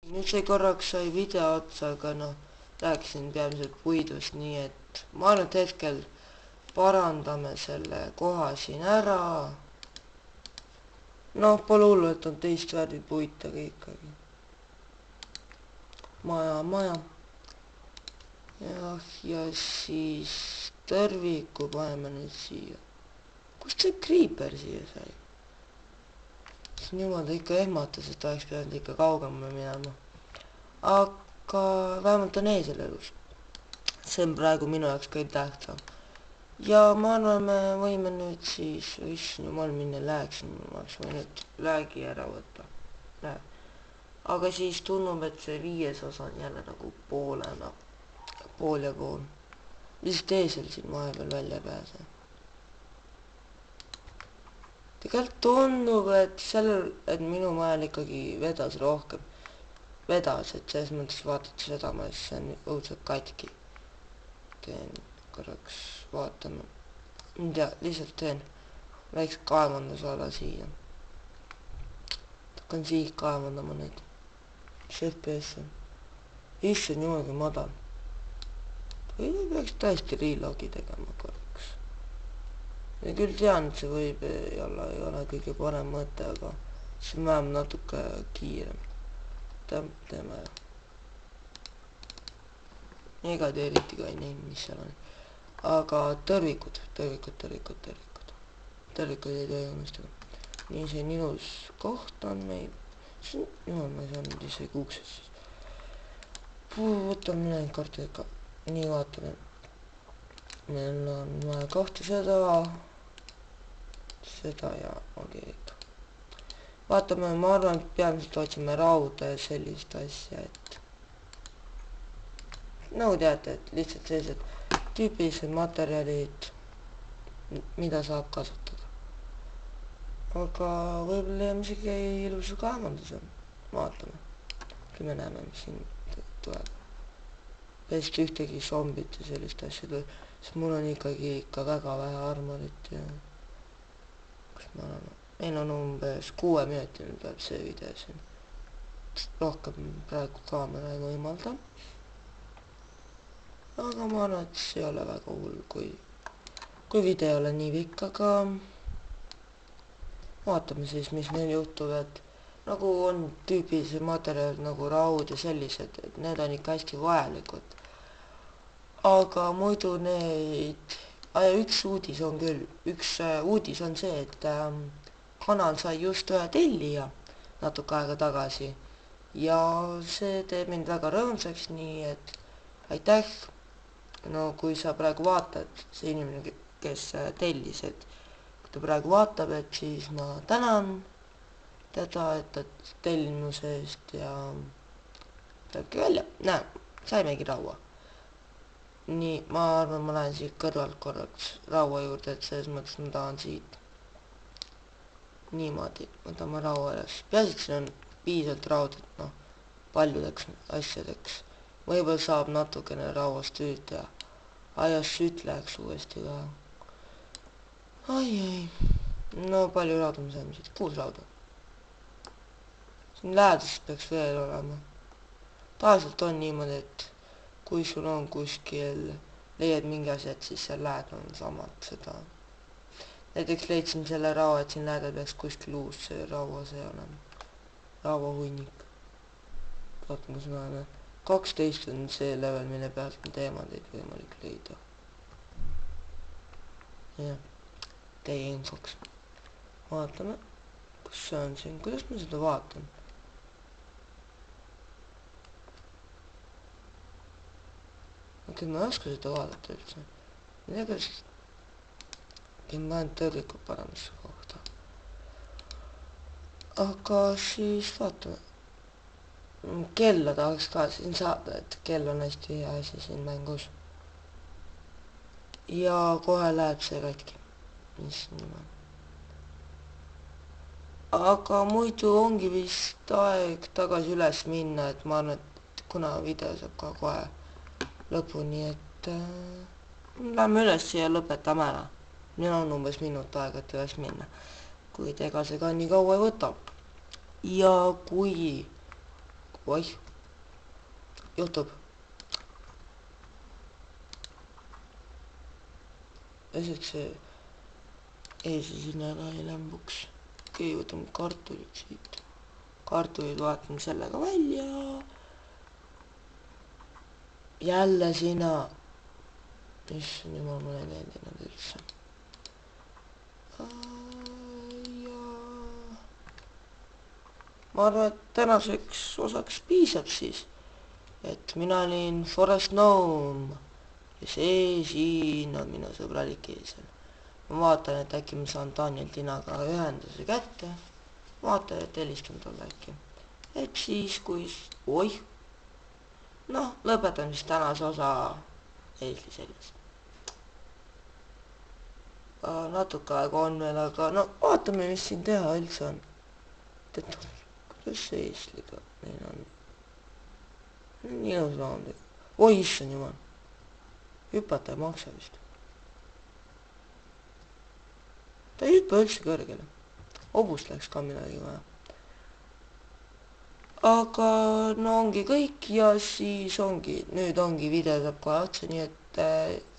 Nüüd sai korraks sai video otsa, aga noh, rääkisin peamiselt puidust, nii et ma arvan, et hetkel parandame selle koha siin ära. Noh, pole hullu, et on teist värvi puit, aga ikkagi. Maja. Jah, ja siis tõrviku paneme nüüd siia. Kust see Creeper siia sai? See on jumal, ta ikka ehmatas, et oleks pidanud ikka kaugemale minema. Aga vähemalt on eesel elus. See on praegu minu jaoks kõige tähtsam. Ja ma arvan, me võime nüüd siis, issand jumal, minna lääksin, ma oleks võinud läägi ära võtta. Aga siis tundub, et see 5. osa on jälle nagu poolena, pool ja pool. Lihtsalt eesel siin vahepeal välja pääse. Tegelikult tundub, et sellel, et minu majal ikkagi vedas rohkem. Vedas, et selles mõttes vaadata seda, see on õudselt katki. Teen korraks, vaatame. Ma ei tea, lihtsalt teen väikse kaevandusala siia. Hakkan siia kaevandama neid. Mis FPS on? Issand jumal, kui madal. Või peaks täiesti relogi tegema korraks. Ja küll tean, et see võib ei ole kõige parem mõte, aga see on vähem natuke kiirem. Teeme ära. Ega te eriti ka ei näinud, mis seal on. Aga tõrvikud ei tohi unustada. Nii see on ilus koht on meil. Jumal, ma ei saa nüüd isegi ukses siis. Võtame ülejäänud kaartidega. Nii vaatame. Meil on vaja kohta seda ja okei. Vaatame, ma arvan, et peamiselt otsime rauda ja sellist asja, et nagu teate, et lihtsalt sellised tüüpilised materjalid, mida saab kasutada. Aga võib-olla leiame isegi ilusa kaevanduse. Vaatame. Kui me näeme, mis siin tuleb. Pärast ühtegi zombit ja sellist asja tuleb, sest mul on ikkagi väga vähe armorit ja kus me oleme. Meil on umbes 6 minutil tuleb see video siin. Rohkem praegu kaamera ei võimalda. Aga ma arvan, et see ei ole väga hull, kui video ei ole nii pikk, aga vaatame siis, mis meil juhtub, et nagu on tüüpilised materjalid nagu raud ja sellised, et need on ikka hästi vajalikud. Aga muidu need, üks uudis on küll, üks uudis on see, et kanal sai just ühe tellija natuke aega tagasi ja see teeb mind väga rõõmsaks, nii et aitäh. No kui sa praegu vaatad, see inimene, kes tellis, et kui ta praegu vaatab, et siis ma tänan teda, et ta tellimuse eest ja tulebki välja. Näe, saimegi raua. Nii, ma arvan, ma lähen siit kõrvalt korraks raua juurde, et selles mõttes ma tahan siit niimoodi, võtame raua üles. Peaasi, et siin on piisavalt raudat, noh, paljudeks asjadeks. Võib-olla saab natukene rauast üld ja ajas süt läheks uuesti ka. Ai. No palju rauda me saime siit, 6 rauda. Siin lähedast peaks veel olema. Tavaliselt on niimoodi, et kui sul on kuskil, leiad mingi asja, et siis seal lähedal on samad seda. Näiteks leidsin selle raua, et siin lähedal peaks kuskil uus see raua see olema. Rauahunnik. Vaatan, kus me oleme. 12 on see level, mille pealt on teemadeid võimalik leida. Jah, teie infoks. Vaatame, kus see on siin, kuidas ma seda vaatan. Okei, ma ei oska seda vaadata üldse. Ma ei tea, kas ma olen tõrvikud paremasse kohta. Aga siis vaatame. Kella tahaks ka siin saada, et kell on hästi hea asi siin mängus. Ja kohe läheb see katki. Aga muidu ongi vist aeg tagasi üles minna, et ma arvan, et kuna video saab ka kohe lõpuni, et lähme üles ja lõpetame ära. Meil on umbes minut aega, et üles minna, kuid ega see ka nii kaua ei võta. Ja kui oih, juhtub. Eseks see eesisina ei lämbuks. Okei, võtame kartulid siit. Kartulid vaatame sellega välja. Jälle sina. Issand jumal, mulle ei meeldinud üldse. Ma arvan, et tänaseks osaks piisab siis, et mina olin Forest Gnome ja see siin on minu sõbralik eesel. Ma vaatan, et äkki ma saan Daniel Tinaga ühenduse kätte. Vaatan, et helistan talle äkki. Et siis, kui... Oih! Noh, lõpetan siis tänase osa eesli sellest. Natuke aega on veel, aga no vaatame, mis siin teha üldse on. Kuidas see eesliga meil on? Nii ilus laamdega. Oi, issand jumal. Hüpata ei maksa vist. Ta ei hüppa üldse kõrgele. Hobust läks ka midagi vaja. Aga no ongi kõik ja siis ongi, nüüd ongi video saab kohe otsa, nii et